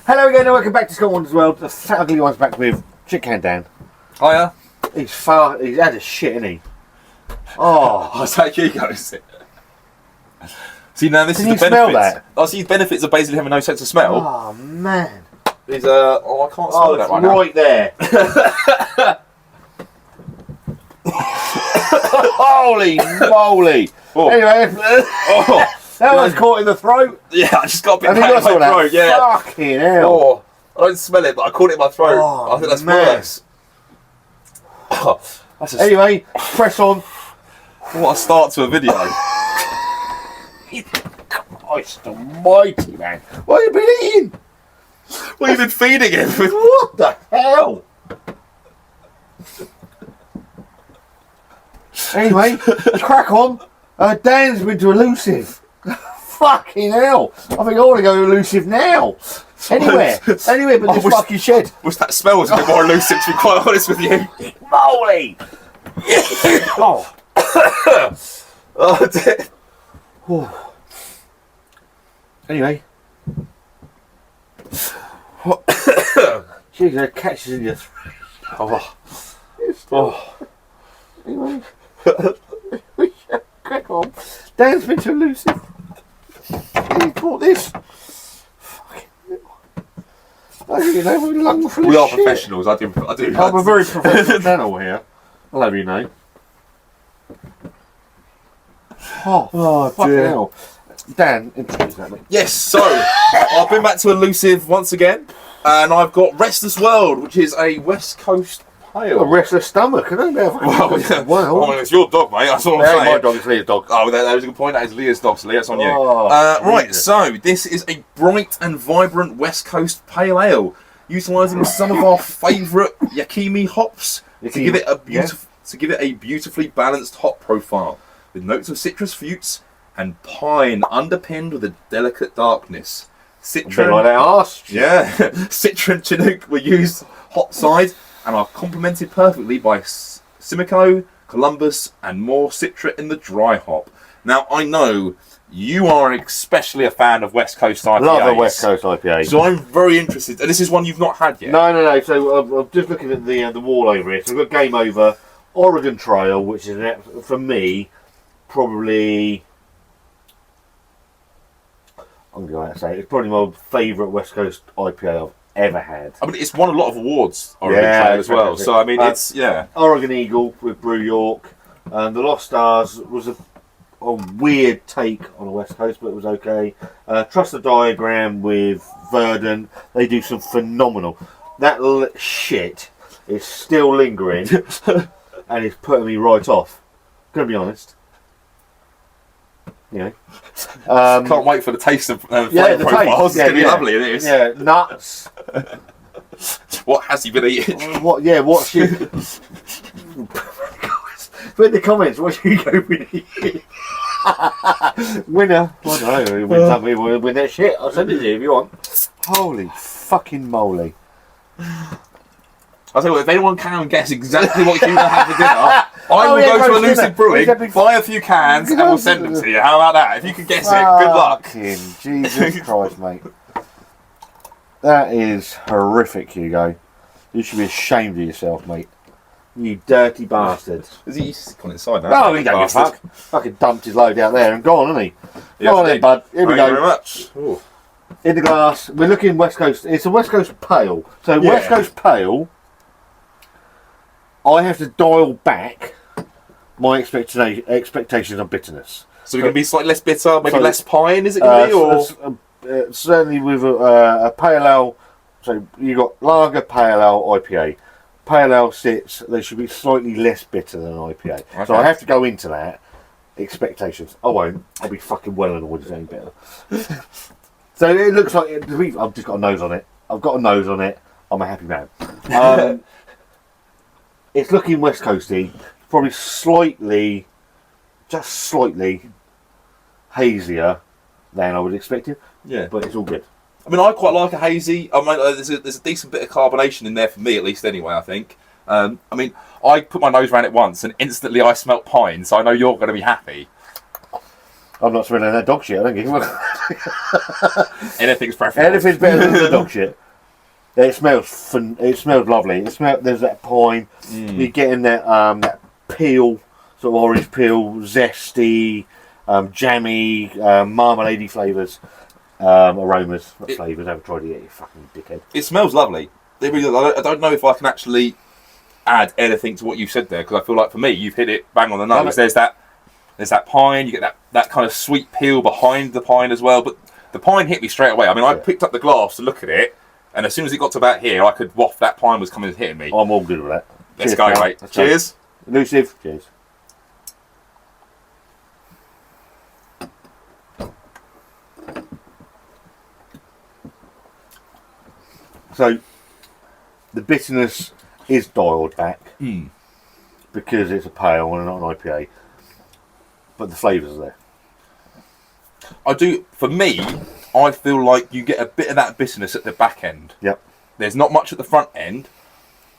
Hello again and welcome back to Scotland's World. The fat ugly one's back with Chicken Dan. Hiya. He's had a shit, isn't he? Oh. I was like, here he goes. See, now this Can is you the smell benefits. that? Oh, see, benefits of basically having no sense of smell. Oh, man. Is I can't smell that right there. Holy moly. Oh. Anyway, Oh. that one's caught in the throat. Yeah, I just got a bit Have you pain got in my some of throat. that? Yeah. Fucking hell. Oh, I don't smell it, but I caught it in my throat. Oh, I think that's man. worse. Oh, that's just, Anyway, press on. what a start to a video. Christ almighty, man. What have you been eating? What have you been feeding him? What the hell? Anyway, crack on. Dan's been to Elusive. Fucking hell. I think I want to go to Elusive now. Anywhere but this fucking shed. Wish that smell was a bit more elusive, to be quite honest with you. Moly! Oh. Oh, dear. Oh. Anyway. Jeez, that catches in your throat. Oh. Oh. Anyway. Crack on. Dan's been to Elusive. He bought this. Fucking hell. You know, we're lung full of We are shit. professionals, I do. I'm a very professional channel here. I'll have you know. Oh fucking dear. hell. Dan, introduce that, mate. Yes, so I've been back to Elusive once again, and I've got Restless World, which is a West Coast pale. A restless stomach, I don't know. Well, yeah. Well, I mean, it's your dog, mate. That's what I'm yeah, saying. my dog is Leah's dog. Oh, that was a good point. That is Leah's dog, so Leah, it's on you. Oh, Right, Jesus. so this is a bright and vibrant West Coast pale ale, utilising some of our favourite Yakimi hops to give it a beautifully balanced hop profile, with notes of citrus fruits and pine underpinned with a delicate darkness. A bit like that arse. Yeah, Citra and Chinook were used hop side and are complemented perfectly by Simcoe, Columbus, and more Citra in the dry hop. Now, I know you are especially a fan of West Coast IPAs. Love a West Coast IPA. So I'm very interested, and this is one you've not had yet. No. So I'm just looking at the wall over here. So we've got Game Over, Oregon Trail, which is for me probably. I'm going to say it's probably my favourite West Coast IPA I've ever had. I mean, it's won a lot of awards, Oregon Trail as well. So I mean, it's Oregon Eagle with Brew York. The Lost Stars was a weird take on the West Coast, but it was okay. Trust the Diagram with Verdant. They do some phenomenal. That shit is still lingering, and it's putting me right off. Gonna be honest. You know. Can't wait for the taste of the flavour profiles. taste. It's going to be lovely, it is. Yeah, nuts. What has he been eating? What's you... Put in the comments, what you go with winner. I don't know, win something, win that shit. I'll send it to you if you want. Holy fucking moly. I'll tell you what, if anyone can guess exactly what you're going to have for dinner, I will go to Elusive Brewing, buy a few cans, and we'll send them to you. How about that? If you can guess it, good luck. Jesus Christ, mate. That is horrific, Hugo. You should be ashamed of yourself, mate. You dirty bastard. Is he on inside now? No, he don't give a fuck. Fucking dumped his load out there and gone, hasn't he? Yes, go on then, bud. Here we go. Thank you very much. Ooh. In the glass. We're looking West Coast. It's a West Coast pale. So Yeah. West Coast pale, I have to dial back my expectations of bitterness. So we're going to be slightly less bitter, maybe less pine, is it going to be? Or? Certainly with a pale ale. So you got lager, pale ale, IPA. Pale ale sits, they should be slightly less bitter than an IPA. Okay. So I have to go into that expectations. I won't. I'll be fucking well annoyed if it's any better. So it looks like I've just got a nose on it. I'm a happy man. It's looking West Coasty, probably just slightly hazier than I would expect it. Yeah, but it's all good. I mean, I quite like a hazy. I mean, there's a decent bit of carbonation in there for me, at least. Anyway, I think. I mean, I put my nose around it once, and instantly I smelt pine. So I know you're going to be happy. I'm not smelling that dog shit. I don't give a fuck. Anything's preferable. Anything's better than the dog shit. It smells lovely. There's that pine. You're getting that peel, sort of orange peel, zesty, jammy, marmalade flavours, aromas, not flavours. I haven't tried it yet, you fucking dickhead. It smells lovely. It really does. I don't know if I can actually add anything to what you said there, because I feel like for me, you've hit it bang on the nose. There's that pine. You get that kind of sweet peel behind the pine as well. But the pine hit me straight away. I mean, I picked up the glass to look at it, and as soon as it got to about here, I could waft that pine was coming and hitting me. I'm all good with that. Let's go, mate. Cheers. Elusive. Cheers. So, the bitterness is dialed back because it's a pale and not an IPA, but the flavours are there. For me, I feel like you get a bit of that bitterness at the back end. Yep. There's not much at the front end,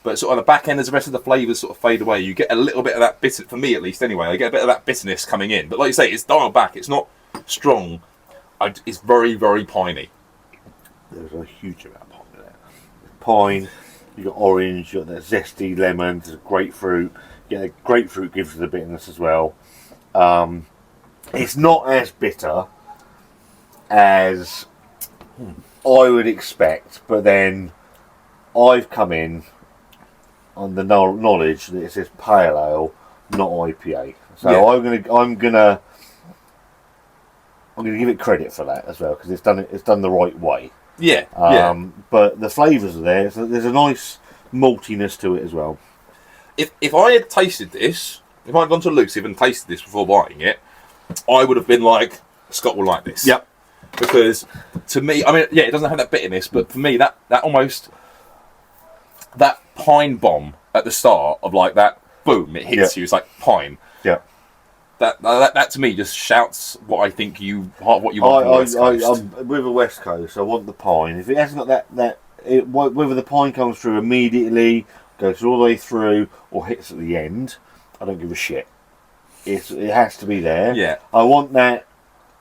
but sort of the back end as the rest of the flavours sort of fade away. You get a little bit of that bitter, for me at least anyway, I get a bit of that bitterness coming in. But like you say, it's dialed back, it's not strong, it's very, very piney. There's a huge amount of pine there. Pine, you got orange, you got that zesty lemon, there's grapefruit. Yeah, the grapefruit gives you the bitterness as well. It's not as bitter as I would expect, but then I've come in on the knowledge that it says pale ale, not IPA. So yeah. I'm gonna give it credit for that as well, because it's done the right way. Yeah. But the flavours are there. So there's a nice maltiness to it as well. If I had tasted this, if I had gone to Elusive and tasted this before buying it, I would have been like, Scott will like this. Yep. Because to me, I mean, yeah, it doesn't have that bitterness, but for me, that almost, that pine bomb at the start of like that, boom, it hits you. It's like pine. Yeah. That to me just shouts what I think what you want from the West Coast. I'm with the West Coast. I want the pine. If it hasn't got whether the pine comes through immediately, goes all the way through, or hits at the end, I don't give a shit. It has to be there. Yeah. I want that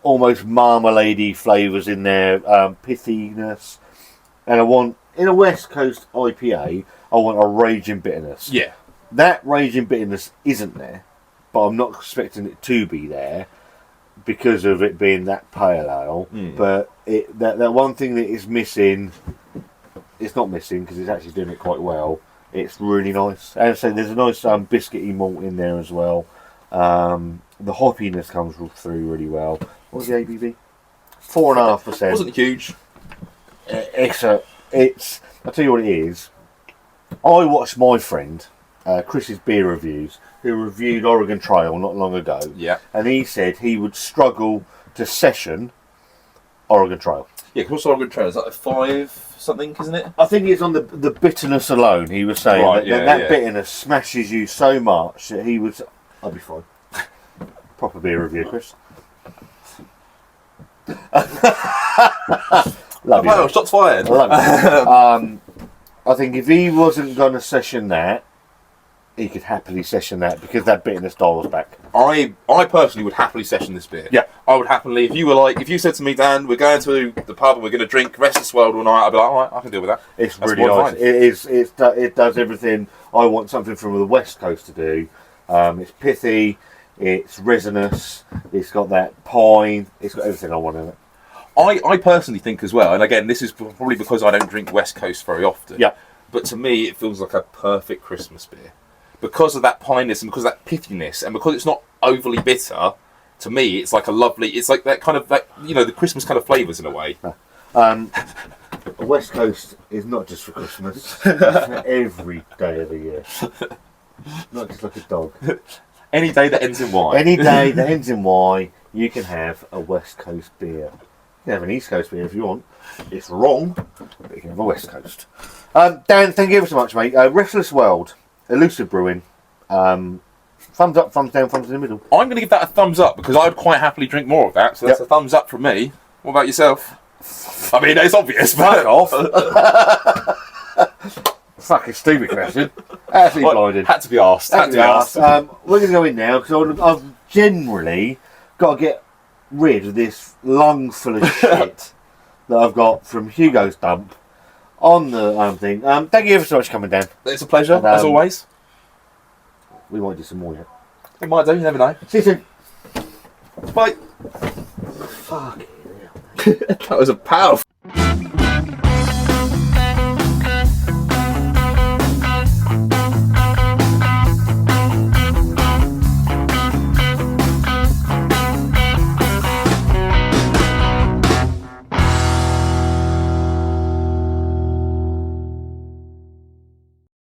almost marmalade-y flavours in there, pithiness, and I want, in a West Coast IPA, I want a raging bitterness. Yeah. That raging bitterness isn't there, but I'm not expecting it to be there because of it being that pale ale. But that one thing that is missing, it's not missing because it's actually doing it quite well. It's really nice. And so there's a nice biscuity malt in there as well. The hoppiness comes through really well. What was the ABV? 4.5%. Wasn't huge. I'll tell you what it is. I watched my friend Chris's beer reviews, who reviewed Oregon Trail not long ago. Yeah. And he said he would struggle to session Oregon Trail. Yeah, because Oregon Trail is like a 5 something, isn't it? I think it's on the bitterness alone. He was saying that bitterness smashes you so much that he would. I'll be fine. Proper beer review, Chris. Love you. Wow, shots fired. Love you. I think if he wasn't going to session that, he could happily session that because that bitterness dials back. I personally would happily session this beer. Yeah. I would happily, if you said to me, Dan, we're going to the pub and we're going to drink Restless all night, I'd be like, all right, I can deal with that. It's really nice. It does everything I want something from the West Coast to do. It's pithy, it's resinous, it's got that pine, it's got everything I want in it. I personally think as well, and again, this is probably because I don't drink West Coast very often, but to me it feels like a perfect Christmas beer. Because of that pineness and because of that pithiness and because it's not overly bitter, to me it's like a lovely, it's like that kind of, the Christmas kind of flavours in a way. The West Coast is not just for Christmas, it's for every day of the year. Not just like a dog. Any day that ends in Y. Any day that ends in Y, you can have a West Coast beer. You can have an East Coast beer if you want. It's wrong, but you can have a West Coast. Dan, thank you ever so much, mate. Restless World, Elusive Brewing. Thumbs up, thumbs down, thumbs in the middle. I'm going to give that a thumbs up because I would quite happily drink more of that. So that's a thumbs up from me. What about yourself? I mean, it's obvious. Fuck off. Fucking stupid question. Absolutely blinded. Had to be asked. We're going to go in now because I've generally got to get rid of this lung full of shit that I've got from Hugo's dump on the thing. Thank you ever so much for coming down. It's a pleasure, And, as always. We might do some more yet. We might do, you never know. See you soon. Bye. Fuck. That was a powerful